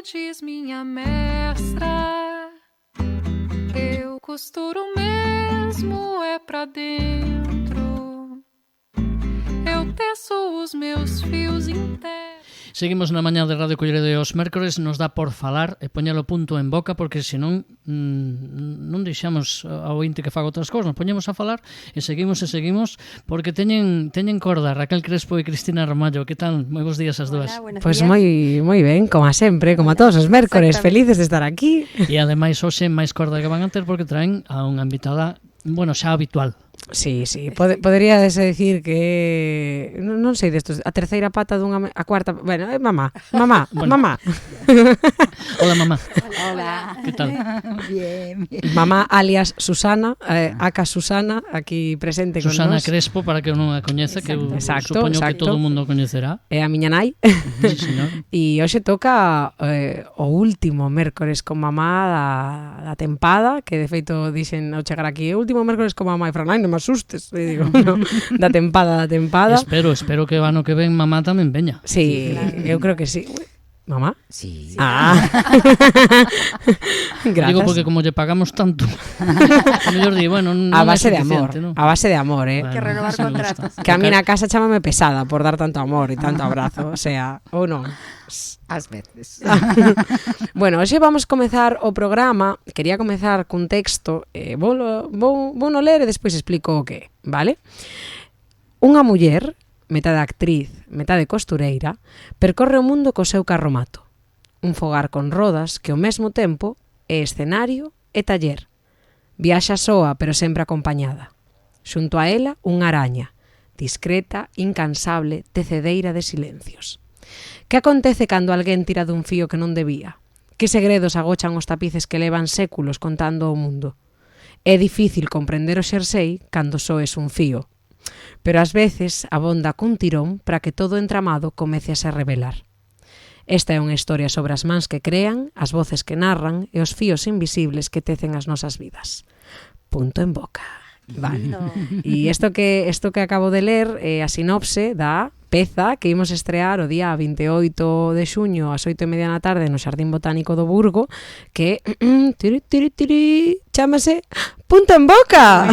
como diz minha mestra, eu costuro mesmo é pra dentro, eu teço os meus fios inteiros. Seguimos na mañá de Radio Culleredo e os mércores nos dá por falar e poñelo punto en boca porque senón non deixamos ao ointe que faga outras cousas, nos poñemos a falar e seguimos porque teñen corda Raquel Crespo e Cristina Ramallo. Que tal? Moi bons días as dúas. Pois moi ben, como a sempre, como a todos os mércores, felices de estar aquí. E ademais hoxe máis corda que van a ter porque traen a unha invitada, bueno, xa habitual. Sí, poderíase decir que non sei destos, a terceira pata dunha, a cuarta, bueno, mamá. Hola, mamá. Hola. Que tal? Bien. Mamá alias Susana, Aca Susana, aquí presente con Susana nos. Crespo, para que non a coñeza, que Exacto, supoño que todo o mundo coñecerá. É a miña nai. Sí, señor. E hoxe toca o último mércores con mamá da tempada, que de feito dixen ao chegar aquí, o último mércores con mamá, e Fran, non me asustes, e digo, no, da tempada. Espero que o ano que ven mamá tamén veña. Sí, claro. Eu creo que sí. ¿Mamá? Sí. Ah. Gracias. Digo porque como lle pagamos tanto, a mellor di, bueno, non a base é de amor, ¿no? A base de amor, Bueno, que renovar contratos. Que a mí na casa chámame pesada por dar tanto amor e tanto abrazo, o sea, ou non. Ás veces. Bueno, hoxe vamos comezar o programa. Quería comezar cun texto, vou no ler e despois explico o que, vale? Unha muller, metade actriz, metade costureira, percorre o mundo co seu carromato. Un fogar con rodas que ao mesmo tempo é escenario e taller. Viaxa soa, pero sempre acompañada. Xunto a ela, unha araña, discreta, incansable, tecedeira de silencios. Que acontece cando alguén tira dun fío que non debía? Que segredos agochan os tapices que levan séculos contando o mundo? É difícil comprender o xersei cando só es un fío, pero ás veces abonda cun tirón para que todo o entramado comece a se revelar. Esta é unha historia sobre as mans que crean, as voces que narran e os fíos invisibles que tecen as nosas vidas. Punto en boca. Vale. No. E isto que acabo de ler é a sinopse da peza que imos estrear o día 28 de xuño ás 8:30 da tarde no Xardín Botánico do Burgo, que chámase Punto en Boca.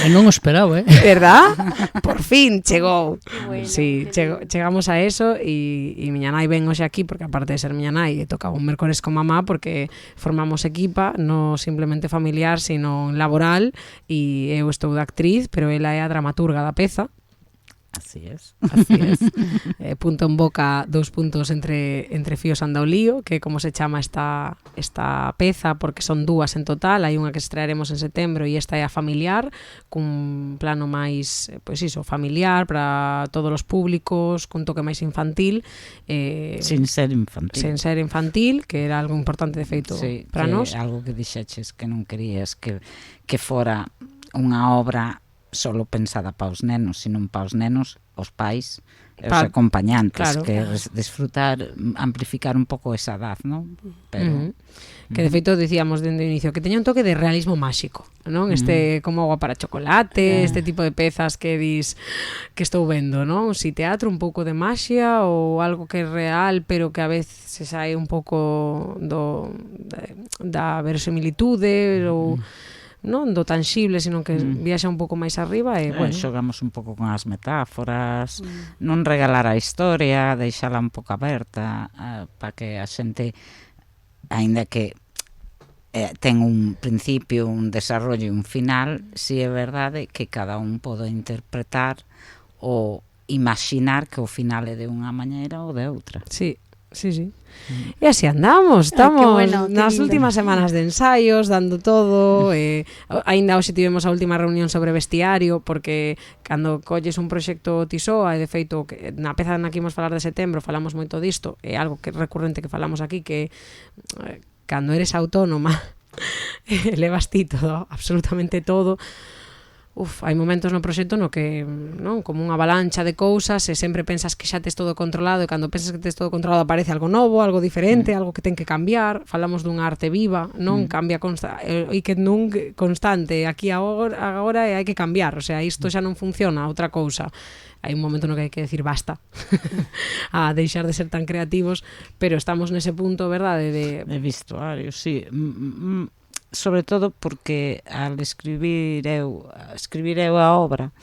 Non o esperaba, Verdad? Por fin chegou. Bueno, sí, chegamos a eso e miña nai ven hoxe aquí porque aparte de ser miña nai tocaba un mércores con mamá porque formamos equipa, non simplemente familiar, sino laboral, e eu estou de actriz, pero ela é a dramaturga da peza. Así es. Punto en boca, 2 puntos entre fíos anda o lío, que é como se chama esta peza, porque son 2 en total. Hai unha que estrearemos en setembro e esta é a familiar, cun plano máis, pois iso, familiar para todos os públicos, cun toque máis infantil, sin ser infantil, que era algo importante de feito, sí, para nós. Algo que dixeches que non querías que fora unha obra solo pensada para os nenos, sino para os nenos, os pais e os acompañantes, claro, que desfrutar, amplificar un pouco esa edad, non? Pero que de feito dicíamos dende o inicio que teña un toque de realismo máxico, non? Como Agua para chocolate, este tipo de pezas que dis que estou vendo, non? Si teatro, un pouco de maxia ou algo que é real, pero que a veces se sae un pouco da verosimilitude ou non do tangible, sino que viaxa un pouco máis arriba e, bueno, xogamos un pouco con as metáforas, non regalar a historia, deixala un pouco aberta para que a xente, aínda que ten un principio, un desarrollo e un final, si é verdade que cada un pode interpretar ou imaginar que o final é de unha maneira ou de outra. Sí. E así andamos, estamos nas últimas semanas de ensaios, dando todo, aínda hoxe tivemos a última reunión sobre vestiario, porque cando colles un proxecto Tisoa, e de feito na peza na que imos falar de setembro falamos moito disto, é algo que recurrente que falamos aquí, que cando eres autónoma levas ti todo, absolutamente todo, hai momentos no proxecto no que, non, como unha avalancha de cousas e sempre pensas que xa tes todo controlado e cando pensas que tes todo controlado aparece algo novo, algo diferente, algo que ten que cambiar. Falamos dunha arte viva, non cambia e que non constante aquí agora e hai que cambiar, o sea, isto xa non funciona, outra cousa. Hai un momento no que hai que decir basta a deixar de ser tan creativos, pero estamos nese punto, verdade, de vestuario, sí. Sobre todo porque al escribir eu a obra,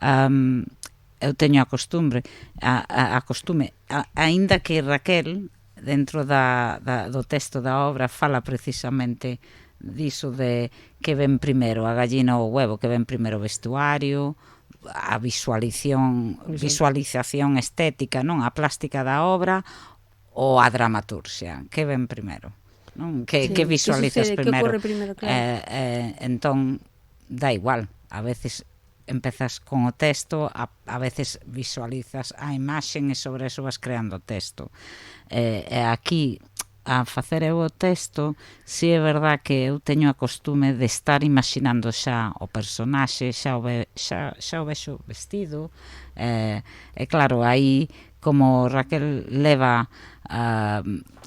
eu teño a costume, aínda que Raquel dentro do texto da obra fala precisamente diso de que ven primeiro a gallina ou o huevo, que ven primeiro o vestuario, a visualización estética, non, a plástica da obra ou a dramaturxia, que ven primeiro, non? Que visualizas primeiro? Que ocorre primeiro, claro. Entón, dá igual, a veces empezas con o texto, a veces visualizas a imaxen e sobre eso vas creando o texto. Aquí, a facer eu o texto, si é verdad que eu teño a costume de estar imaginando xa o personaxe, xa o vexo vestido, e claro, aí como Raquel leva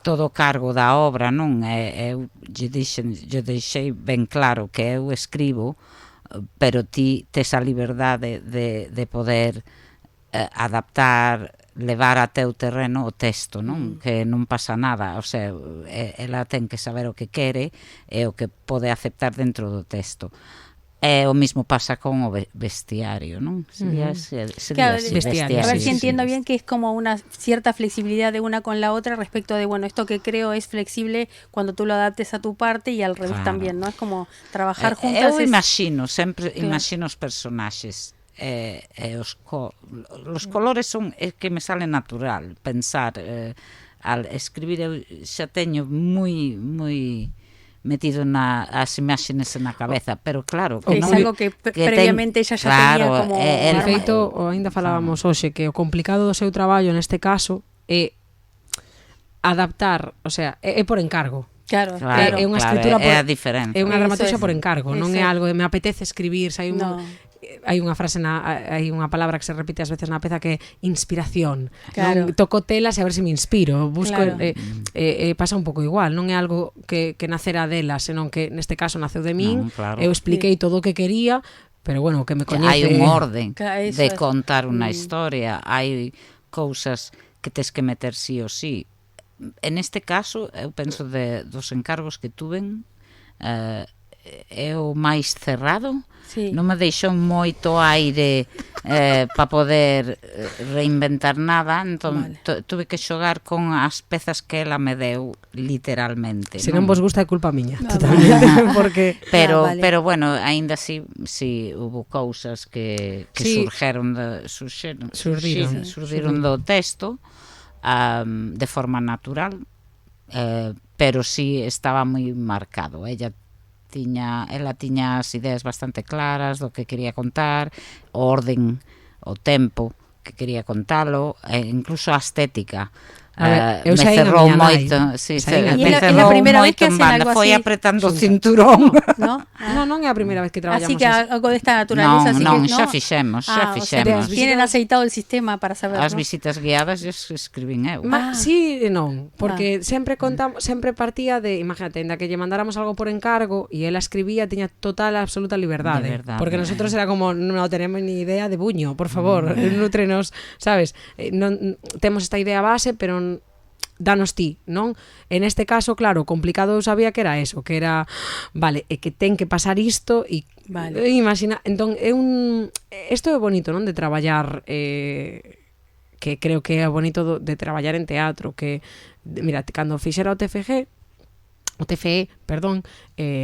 todo o cargo da obra, non? Eu deixei ben claro que eu escribo, pero ti tes a liberdade de poder adaptar, levar a teu terreno o texto, non? Que non pasa nada, o sea, ela ten que saber o que quere e o que pode aceptar dentro do texto. O mismo pasa con o bestiario, ¿no? Sería claro, bestiario. A ver si entiendo bien que es como una cierta flexibilidad de una con la otra respecto de, bueno, esto que creo es flexible cuando tú lo adaptes a tu parte y al revés también, ¿no? Es como trabajar juntas. Eu imagino, sempre imagino os personaxes. Os colores son que me sale natural pensar. Al escribir eu xa teño moi metido as imaxes na cabeza, pero claro, que non, algo que previamente xa tenía como de feito, ainda falábamos hoxe que o complicado do seu traballo neste caso é adaptar, o sea, é por encargo. Claro, é unha escritura é a diferenza. É unha dramaturgia por encargo, non é algo que me apetece escribir, hai unha frase hai unha palabra que se repite ás veces na peza que é inspiración. Claro. Non toco telas e a ver se me inspiro, busco pasa un pouco igual, non é algo que nacera dela, senón que neste caso naceu de min, eu expliquei todo o que quería, pero bueno, o que me coñece hai un orden de contar unha historia, hai cousas que tes que meter sí ou sí. En este caso, eu penso dos encargos que tuven, é o máis cerrado. Sí. Non me deixou moito aire para poder reinventar nada, entón tuve que xogar con as pezas que ela me deu literalmente. Se non vos gusta é culpa miña, totalmente, porque pero bueno, aínda así hubo cousas que surdiron do texto de forma natural, pero sí estaba moi marcado. Ela tiña as ideas bastante claras do que quería contar, o orden, o tempo que quería contalo, incluso a estética. Me cerrou moito, me cerrou moito en banda, foi apretando o cinturón. Non é a primeira vez que traballamos. Así que algo desta naturaleza. Non, xa fixemos. Tienen aceitado el sistema para saber. As visitas guiadas escribín eu. Sí e non, porque sempre partía de, imagínate, ainda que lle mandáramos algo por encargo e ela escribía, tiña total absoluta liberdade, porque nosotros era como, non tenemos ni idea de buño, por favor, nútrenos, sabes, non temos esta idea base, pero danos ti, non? En este caso, claro, complicado eu sabía que era eso, que era, vale, é que ten que pasar isto e imagina, entón isto é bonito, non? De traballar que creo que é bonito de traballar en teatro, que mira, cando fixera o TFE,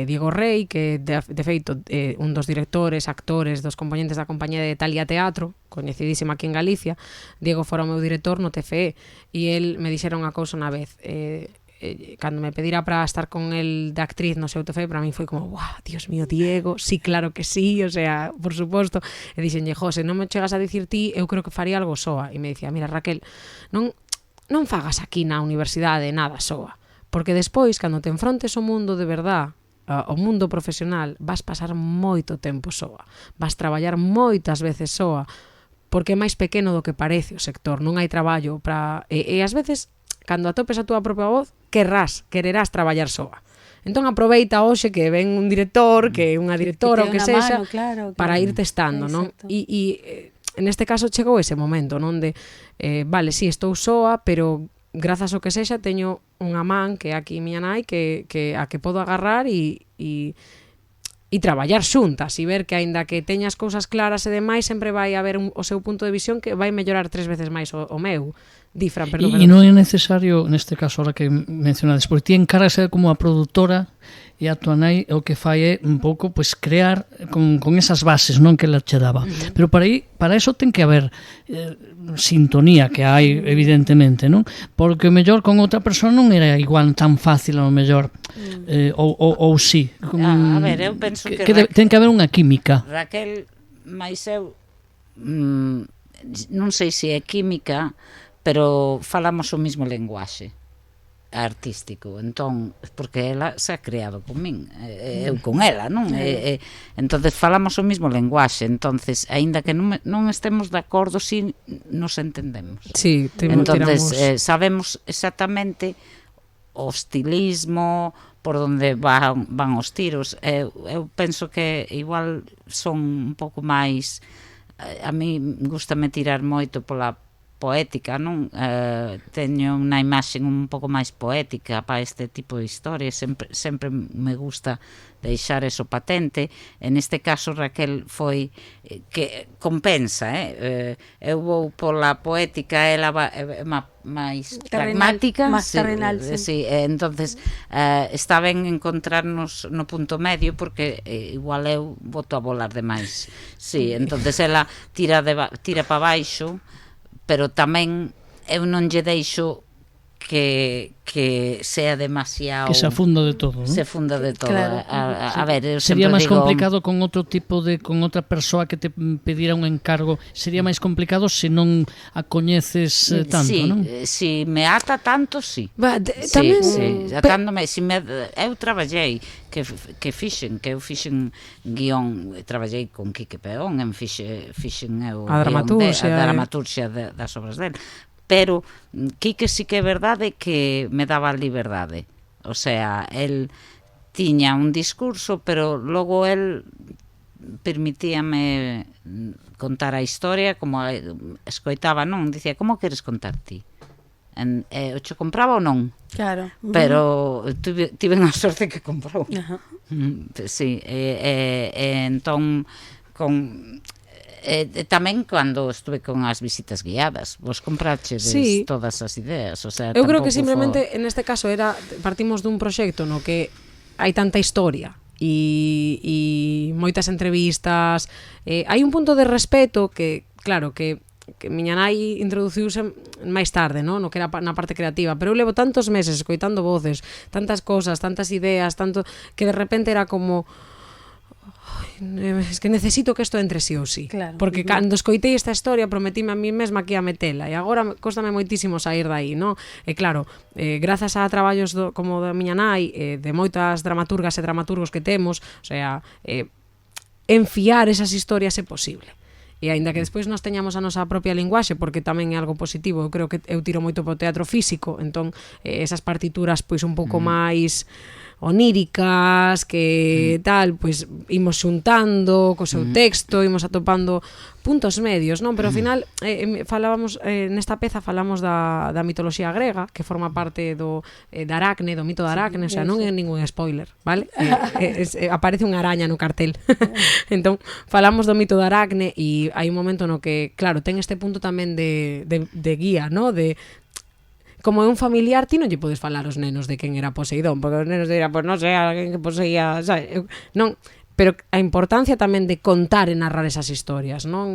Diego Rey, que de feito un dos directores, actores, dos componentes da compañía de Talia Teatro, coñecidísima aquí en Galicia. Diego fora o meu director no TFE e el me dixera unha cousa unha vez, cando me pedira para estar con el de actriz no seu TFE, para mí foi como, wow, Dios mío, Diego, sí, claro que sí, o sea, por suposto. E dixenlle, José, non me chegas a dicir ti, eu creo que faría algo soa. E me dicía, mira, Raquel, non fagas aquí na universidade nada soa, porque despois, cando te enfrontes ao mundo de verdad, ao mundo profesional, vas pasar moito tempo soa, vas traballar moitas veces soa, porque é máis pequeno do que parece o sector, non hai traballo para... E ás veces, cando atopes a túa propia voz, quererás traballar soa. Entón aproveita hoxe que ven un director, que unha directora ou que sexa, para ir testando, non? E neste caso chegou ese momento, non? De, vale, si, estou soa, pero grazas ao que sexa teño unha man que é aquí miña nai que a que podo agarrar e traballar xuntas e ver que aínda que teñas cousas claras e demais sempre vai haber o seu punto de visión que vai mellorar 3 veces máis o meu. Di, Fran, perdón. E non é necesario, neste caso, ahora que mencionades, porque ti encargas como a produtora e a tua nai o que fai é un pouco pues, crear con esas bases non que ela che daba. Pero para eso ten que haber sintonía, que hai evidentemente, non? Porque o mellor con outra persoa non era igual tan fácil ao mellor, ou sí. A ver, eu penso que ten que haber unha química. Raquel, máis eu non sei se é química, pero falamos o mesmo lenguaxe artístico, entón, porque ela se ha creado con min, eu con ela, non? Entonces falamos o mesmo lenguaxe, entonces, aínda que non estemos de acordo, si nos entendemos. Sí, entonces, sabemos exactamente o estilismo, por onde van os tiros. Eu penso que igual son un pouco máis, a mí gustame tirar moito pola poética, non? Teño unha imaxe un pouco máis poética para este tipo de historias, sempre me gusta deixar eso patente. En este caso Raquel foi que compensa, eu vou pola poética, ela é máis pragmática, máis terrenal, sí. Entonces está ben encontrarnos no punto medio, porque igual eu boto a volar demais, sí, entonces ela tira para baixo, pero tamén eu non lle deixo que sea demasiado... Que se afunda de todo, non? Se funda de todo. Claro. A ver, eu sería máis digo, complicado con outro tipo con outra persoa que te pedira un encargo, sería máis complicado se non a coñeces tanto, sí, non? Si me ata tanto, sí. Tamén... Sí, atándome, eu traballei que eu fixen guión, traballei con Quique Peón, fixen eu a dramaturxia das obras dele, pero Quique sí que é verdade que me daba liberdade, o sea, el tiña un discurso, pero logo el permitíame contar a historia como escoitaba, non? Dicía, como queres contar ti? O che compraba ou non? Claro. Pero tiven a sorte que comprou. Sí, entón tamén cando estuve con as visitas guiadas, vos comprachedes todas as ideas, o sea, eu creo que simplemente en este caso partimos dun proxecto no que hai tanta historia e moitas entrevistas, hai un punto de respeto que, claro, que miña nai introduciuse máis tarde, no que era na parte creativa, pero eu levo tantos meses escoitando voces, tantas cosas, tantas ideas, tanto que de repente era como es que necesito que isto entre sí ou sí, claro. Porque cando escoitei esta historia prometíme a mí mesma que ia metela e agora cóstame moitísimo sair dai, no? E claro, grazas a traballos como da miña nai, de moitas dramaturgas e dramaturgos que temos, o sea, enfiar esas historias é posible. E aínda que despois nos teñamos a nosa propia linguaxe, porque tamén é algo positivo, eu creo que eu tiro moito pro teatro físico, entón esas partituras pois un pouco máis oníricas, que tal, pois imos xuntando co seu texto, imos atopando puntos medios, non? Pero ao final falábamos nesta peza falamos da mitoloxía grega, que forma parte da Aracne, do mito da Aracne, o sea, non é ningún spoiler, vale? Aparece unha araña no cartel. Entón, falamos do mito da Aracne e hai un momento no que, claro, ten este punto tamén de guía, no? De como é un familiar, ti non lle podes falar aos nenos de quen era Poseidón, porque os nenos dirán, pois non sei, alguén que poseía, sabes? Non, pero a importancia tamén de contar e narrar esas historias, non?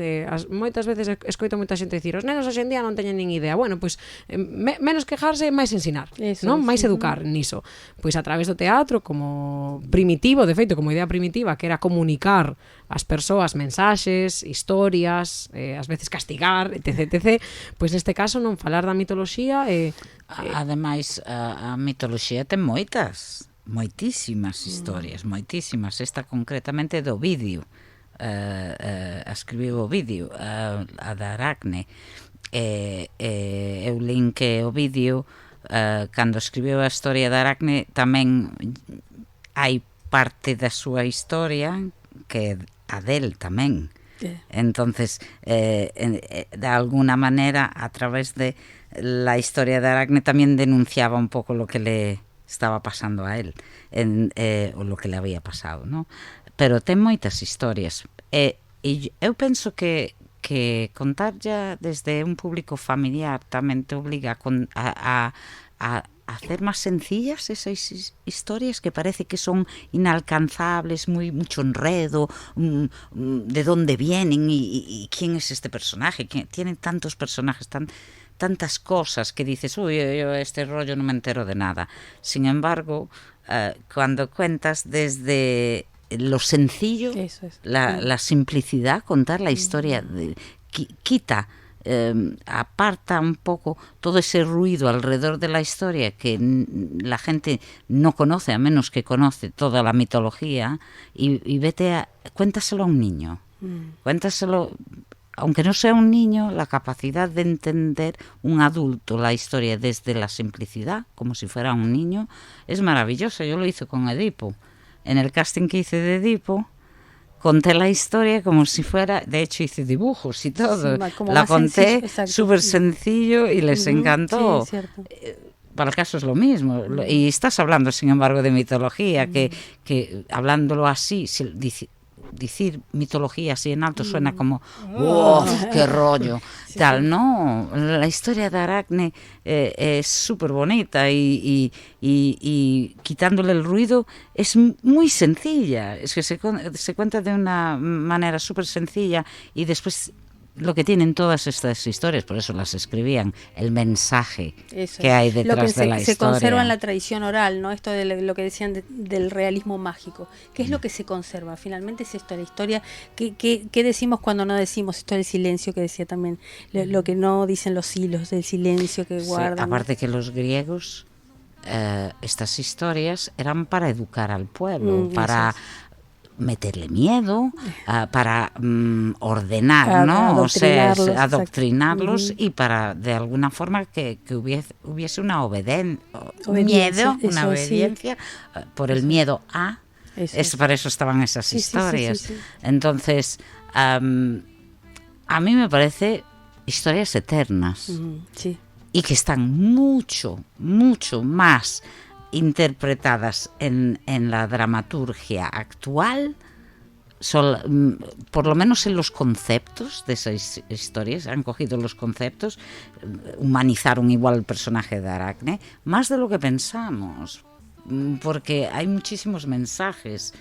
Moitas veces escoito moita xente dicir, os nenos hoxe en día non teñen nin idea. Bueno, pois menos quejarse, máis ensinar, non? Máis educar niso. Pois a través do teatro como primitivo, de feito, como idea primitiva, que era comunicar ás persoas mensaxes, historias, ás veces castigar, etc. Pois neste caso non falar da mitoloxía Ademais, a mitoloxía ten moitas moitísimas historias, moitísimas. Esta concretamente do vídeo, escribiu o vídeo, a da Aracne. Eu lin que o vídeo, cando escribiu a historia da Aracne, tamén hai parte da súa historia que a del tamén. Entonces, de alguna manera, a través de la historia de Aracne, tamén denunciaba un pouco lo que le estaba pasando a él, o lo que le había pasado, ¿no? Pero ten moitas historias. E eu penso que contar ya desde un público familiar tamén te obliga a hacer más sencillas esas historias que parece que son inalcanzables, mucho enredo, de dónde vienen y quién es este personaje, que tienen tantos personajes, tantas cosas que dices, uy, yo este rollo no me entero de nada. Sin embargo, cuando cuentas desde lo sencillo, la simplicidad, contar la historia, quita, aparta un poco todo ese ruido alrededor de la historia que la gente no conoce, a menos que conoce toda la mitología, y cuéntaselo a un niño, cuéntaselo, aunque no sea un niño, la capacidad de entender un adulto la historia desde la simplicidad, como si fuera un niño, es maravillosa. Yo lo hice con Edipo. En el casting que hice de Edipo, conté la historia como si fuera, de hecho hice dibujos y todo, la conté súper sencillo y les encantó. Sí, para el caso es lo mismo, y estás hablando sin embargo de mitología, que hablándolo así, decir mitología así en alto suena como ¡oh, qué rollo! Sí, tal, no, la historia de Aracne es súper bonita y quitándole el ruido es muy sencilla, es que se cuenta de una manera súper sencilla, y después lo que tienen todas estas historias, por eso las escribían, el mensaje que hay detrás de la historia. Se conserva en la tradición oral, ¿no? Esto de lo que decían del realismo mágico. ¿Qué es lo que se conserva? Finalmente es esto, la historia. ¿Qué decimos cuando no decimos? Esto del silencio que decía también, lo que no dicen los hilos del silencio que guardan. Sí, aparte que los griegos, estas historias eran para educar al pueblo, para meterle miedo, para ordenar, ¿no? O sea, adoctrinarlos, y para de alguna forma que hubiese una obediencia, por el miedo a. Para eso estaban esas historias. Sí. Entonces, a mí me parece historias eternas, y que están mucho, mucho más interpretadas en la dramaturgia actual, por lo menos en los conceptos de esas historias. Han cogido los conceptos, humanizaron igual el personaje de Aracne, más de lo que pensamos, porque hay muchísimos mensajes,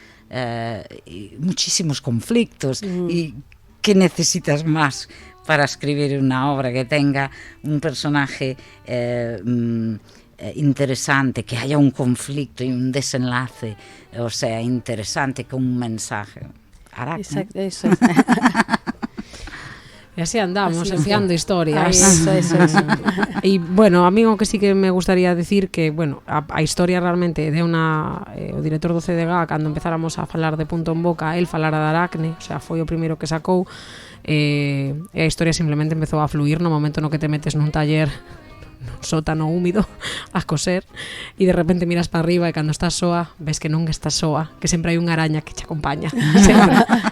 y muchísimos conflictos, y ¿qué necesitas más para escribir una obra que tenga un personaje interesante, que haya un conflicto y un desenlace, o sea, interesante, con un mensaje? Aracne. Exacto, eso. E así andamos, enfiando historias. Eso. E, bueno, a mí o que sí que me gustaría decir que, bueno, a historia realmente de o director do CDG, cando empezáramos a falar de punto en boca, el falara de Aracne, o sea, foi o primeiro que sacou, e a historia simplemente empezou a fluir no momento no que te metes nun taller, nun sótano húmido, a coser, e de repente miras para arriba e cando estás soa ves que non estás soa, que sempre hai unha araña que te acompaña,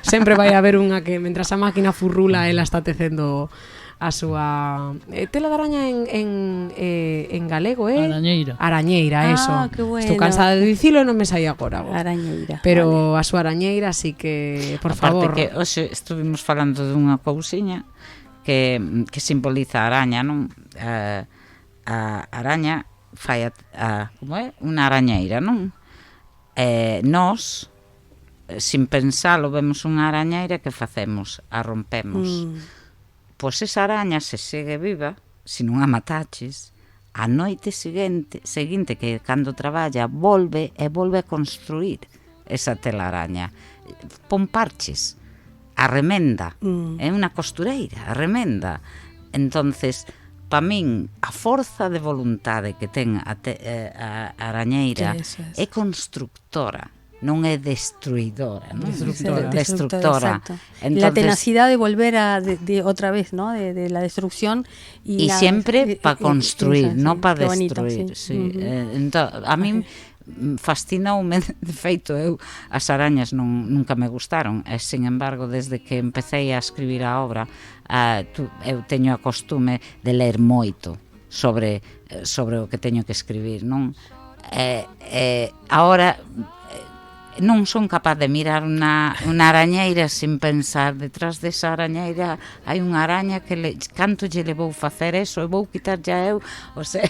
sempre vai haber unha que mentras a máquina furrula ela está tecendo a súa tela de araña en galego, arañeira, eso. Qué bueno. Estou cansada de dicilo e non me saía agora. Arañeira. Pero vale. A súa arañeira, así que, por favor. Aparte que hoxe estuvimos falando dunha cousiña que simboliza a araña, non? A araña fai como é? Unha arañeira, non? Nós, sin pensalo, vemos unha arañeira, que facemos? A rompemos. Pois esa araña se segue viva, se non a mataches, a noite seguinte que cando traballa volve a construir esa telaraña. Pon parches, a remenda, é unha costureira, a remenda. Entonces, para min, a forza de voluntade que ten a arañeira é constructora, non é destruidora, ¿no? Destructora. Entonces, la tenacidad de volver de otra vez, ¿no? De la destrucción y siempre para construir, no para destruir. Sí. Entonces, a mí fascinoume, de feito eu as arañas nunca me gustaron, e sin embargo desde que empecé a escribir a obra eu teño a costume de ler moito sobre o que teño que escribir, non? Ahora non son capaz de mirar unha arañeira sin pensar detrás desa arañeira hai unha araña que canto lle vou facer eso e vou quitar ya eu, o sea,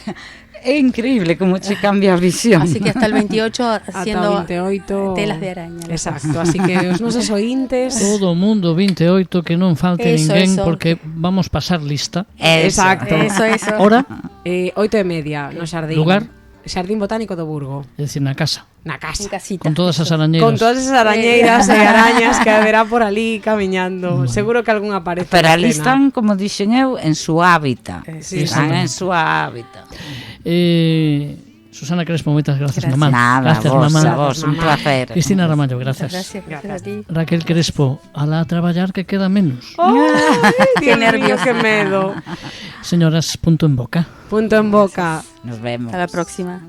é increíble como che cambia a visión. Así que hasta el 28 haciendo 28 telas de araña. Exacto, así que os nosos ointes todo o mundo 28 que non falte ninguén porque vamos pasar lista. Exacto. Eso. Hora? 8:30 no xardín. Lugar? Xardín Botánico do Burgo. É dicir, na casa. Na casa. En casita. Con todas as arañeiras. Con todas esas arañeiras e arañas que haberá por ali camiñando. Seguro que algún aparece. Pero ali están, como dixen eu, en su hábitat. Están en su hábitat. Susana Crespo, moitas gracias, mamá. Nada, gracias, a vos, un placer. Cristina Ramallo, gracias. Gracias a ti. Raquel Crespo, alá a traballar que queda menos. ¡Qué nervios, qué medo! Señoras, punto en boca. Punto en boca. Nos vemos. Hasta la próxima.